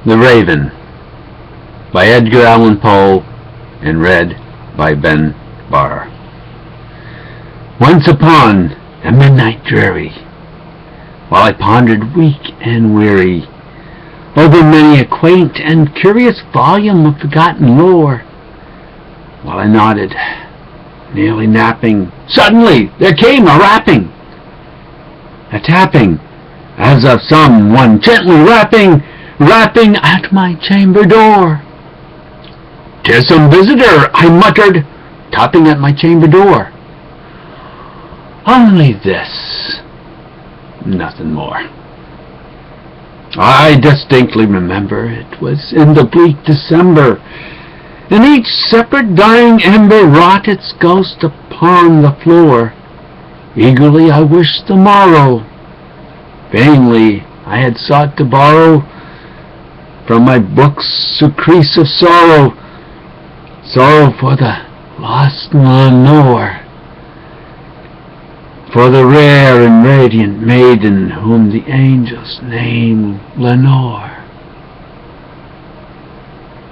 The Raven by Edgar Allan Poe and read by Barr. Once upon a midnight dreary, while I pondered weak and weary over many a quaint and curious volume of forgotten lore, while I nodded, nearly napping, suddenly there came a rapping, a tapping, as of someone gently rapping at my chamber door. "'Tis some visitor," I muttered, tapping at my chamber door. Only this, nothing more. I distinctly remember it was in the bleak December, and each separate dying ember wrought its ghost upon the floor. Eagerly I wished the morrow. Vainly I had sought to borrow from my book's surcease of sorrow for the lost Lenore, for the rare and radiant maiden whom the angels name Lenore.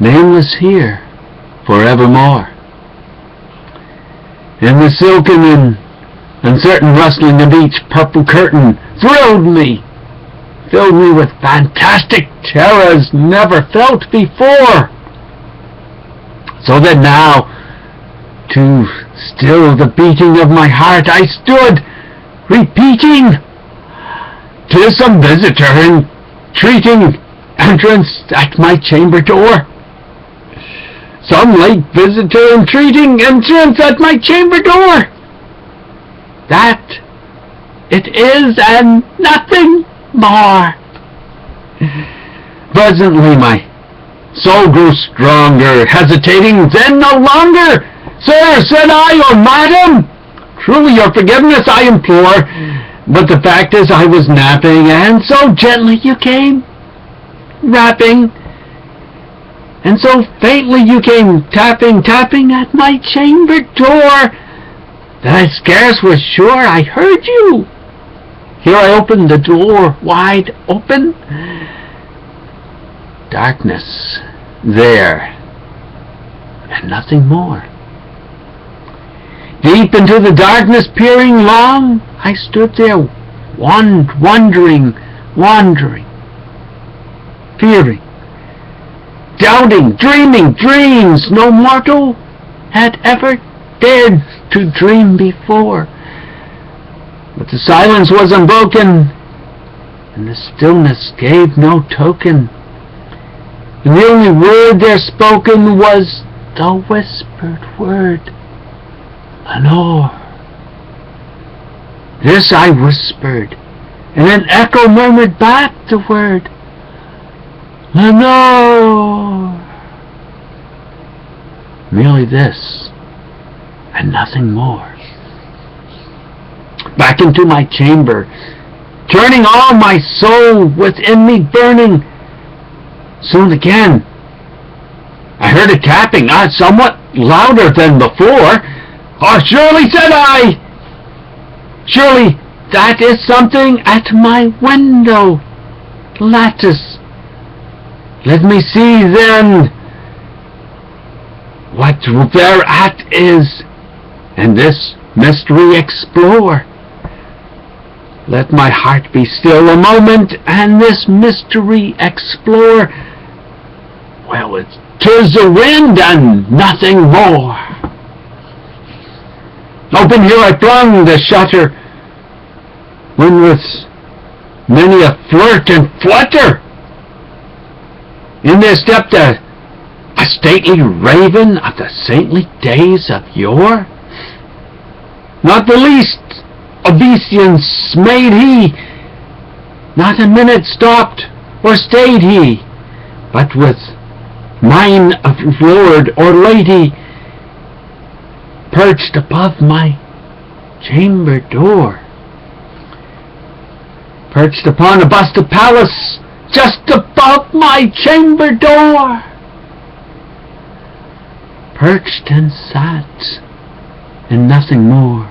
Nameless here forevermore. And the silken and uncertain rustling of each purple curtain filled me with fantastic terrors never felt before, so that now, to still the beating of my heart, I stood, repeating, "'Tis some visitor entreating entrance at my chamber door. Some late visitor entreating entrance at my chamber door. That it is, and nothing more." Presently my soul grew stronger, hesitating then no longer. "Sir," said I, "or madam, truly your forgiveness I implore, but the fact is I was napping, and so gently you came rapping, and so faintly you came tapping at my chamber door, that I scarce was sure I heard you. Here I opened the door wide open. Darkness there, and nothing more. Deep into the darkness peering long, I stood there wondering, fearing, doubting, dreaming dreams no mortal had ever dared to dream before. But the silence was unbroken, and the stillness gave no token, and the only word there spoken was the whispered word, "Lenore." This I whispered, and an echo murmured back the word, "Lenore." Merely this, and nothing more. Back into my chamber, turning all my soul within me burning. Soon again I heard a tapping, somewhat louder than before. "Oh, surely," said I, "surely that is something at my window lattice. Let me see then what thereat is, and this mystery explore. Let my heart be still a moment, and this mystery explore. Well, 'tis the wind and nothing more." Open here I flung the shutter, when with many a flirt and flutter in there stepped a stately raven of the saintly days of yore. Not the least obeisance made he, not a minute stopped or stayed he, but with mien of lord or lady perched above my chamber door, perched upon a bust of Pallas just above my chamber door, perched and sat, and nothing more.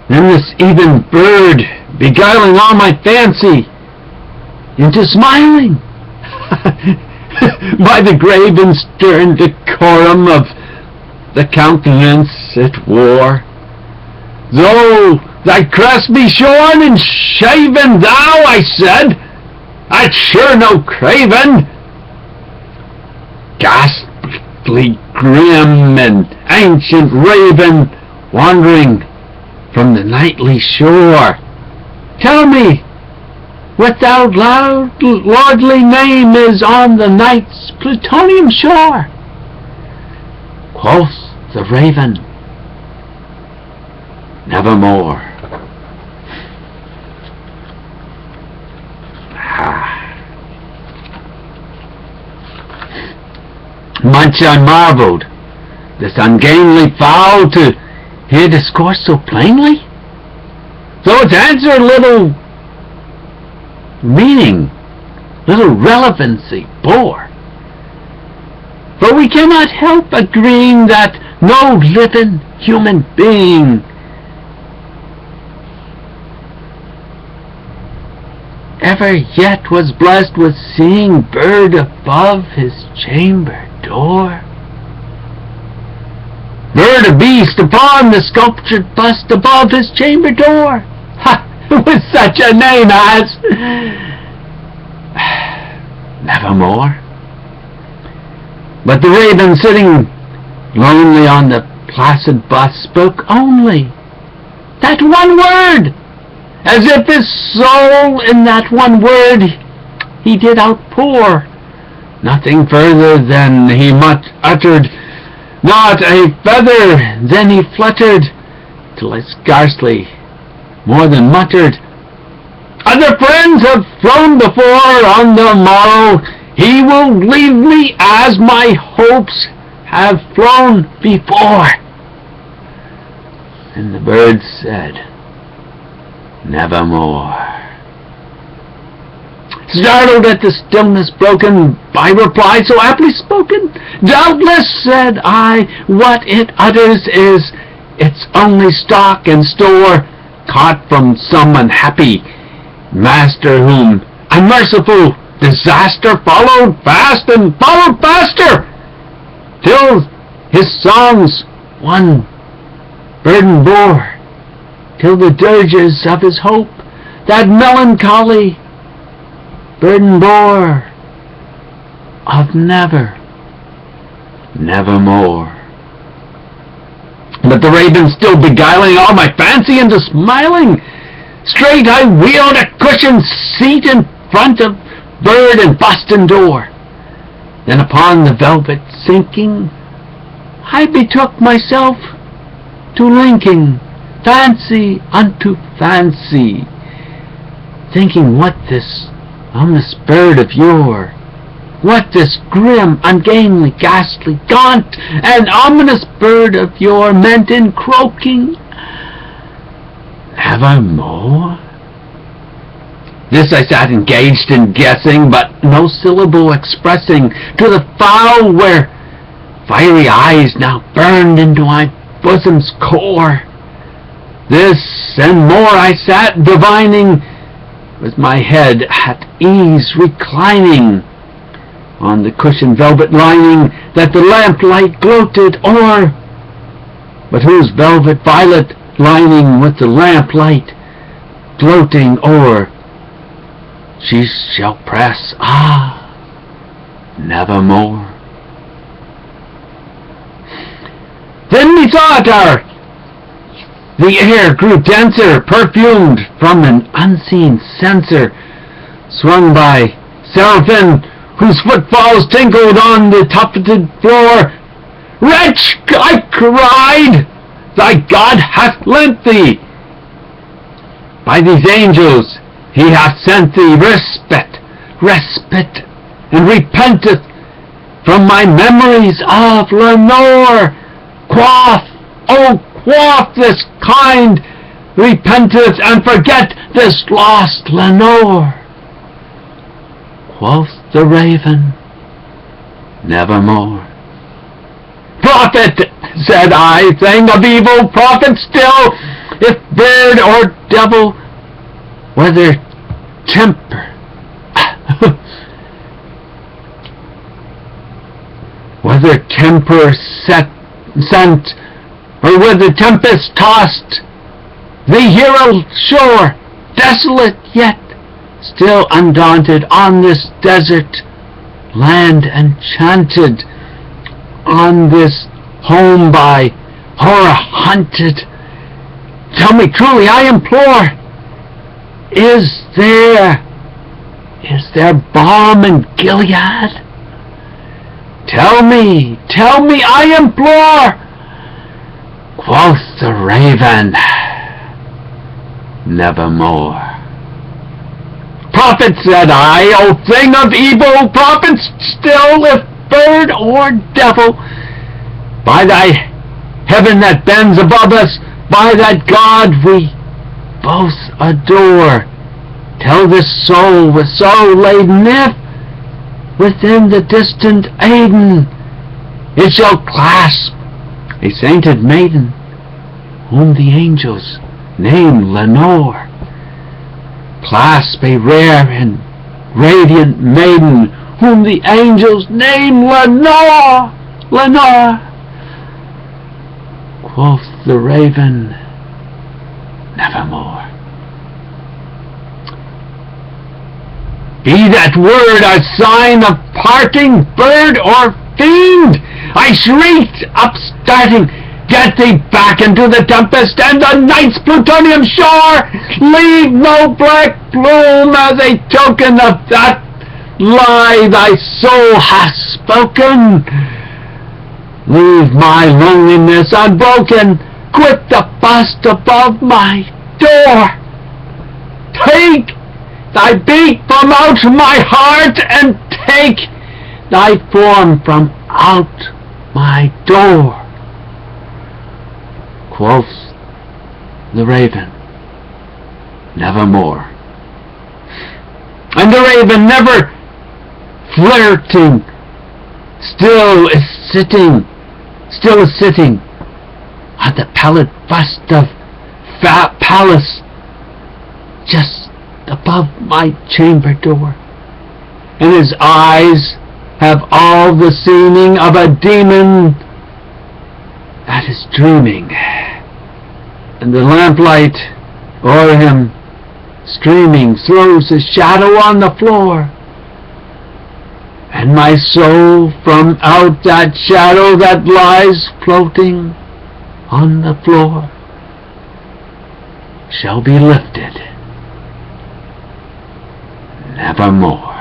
Then this even bird, beguiling all my fancy, into smiling. By the grave and stern decorum of the countenance it wore, though thy crest be shorn and shaven, thou, I said, art sure no craven. Ghastly grim and ancient raven, wandering from the nightly shore, tell me what thou lordly name is on the night's plutonium shore. Quoth the raven, nevermore. Much I marveled, this ungainly fowl, to hear discourse so plainly, though its answer little meaning, little relevancy bore. For we cannot help agreeing that no living human being ever yet was blessed with seeing bird above his chamber door. Bird or beast upon the sculptured bust above his chamber door. Ha! With such a name as nevermore. But the raven sitting lonely on the placid bust spoke only that one word, as if his soul in that one word he did outpour. Nothing further than he uttered, not a feather then he fluttered, till I scarcely more than muttered, other friends have flown before, on the morrow he will leave me as my hopes have flown before. And the bird said, nevermore. Startled at the stillness broken by reply so aptly spoken, doubtless, said I, what it utters is its only stock and store, caught from some unhappy master whom unmerciful disaster followed fast and followed faster, till his songs one burden bore, till the dirges of his hope that melancholy burden bore of nevermore. But the raven still beguiling all my fancy into smiling, straight I wheeled a cushioned seat in front of bird and bust and door. Then upon the velvet sinking, I betook myself to linking fancy unto fancy, thinking what this ominous bird of yore, what this grim, ungainly, ghastly, gaunt, and ominous bird of yore meant in croaking evermore. This I sat engaged in guessing, but no syllable expressing to the fowl where fiery eyes now burned into my bosom's core. This and more I sat divining, with my head at ease reclining on the cushioned velvet lining that the lamplight gloated o'er, but whose velvet violet lining with the lamplight gloating o'er she shall press, nevermore. Then methought the air grew denser, perfumed from an unseen censer, swung by seraphim whose footfalls tinkled on the tufted floor. Wretch, I cried, thy God hath lent thee. By these angels he hath sent thee respite, and repenteth from my memories of Lenore. Quaff, oh quaff this kind, repenteth and forget this lost Lenore. Quoth the raven, nevermore. Prophet, said I, thing of evil, prophet still, if bird or devil, whether temper whether temper sent, or whether tempest tossed, the hero shore, desolate yet still undaunted, on this desert land enchanted, on this home by horror hunted. Tell me truly, I implore, is there balm in Gilead? Tell me, I implore. Quoth the raven, nevermore. Prophet, said I, O thing of evil, prophet still, if bird or devil, by thy heaven that bends above us, by that God we both adore, tell this soul with sorrow laden, if within the distant Aidenn it shall clasp a sainted maiden, whom the angels name Lenore. Clasp a rare and radiant maiden, whom the angels name Lenore. Quoth the raven, nevermore. Be that word a sign of parting, bird or fiend? I shrieked, upstarting, get thee back into the tempest and the night's plutonium shore. Leave no black plume as a token of that lie thy soul hath spoken. Leave my loneliness unbroken. Quit the bust above my door. Take thy beak from out my heart, and take thy form from out my door. Quoth the raven, nevermore. And the raven, never flirting, still is sitting on the pallid bust of Pallas, just above my chamber door, and his eyes have all the seeming of a demon that is dreaming, and the lamplight o'er him streaming throws a shadow on the floor, and my soul from out that shadow that lies floating on the floor shall be lifted nevermore.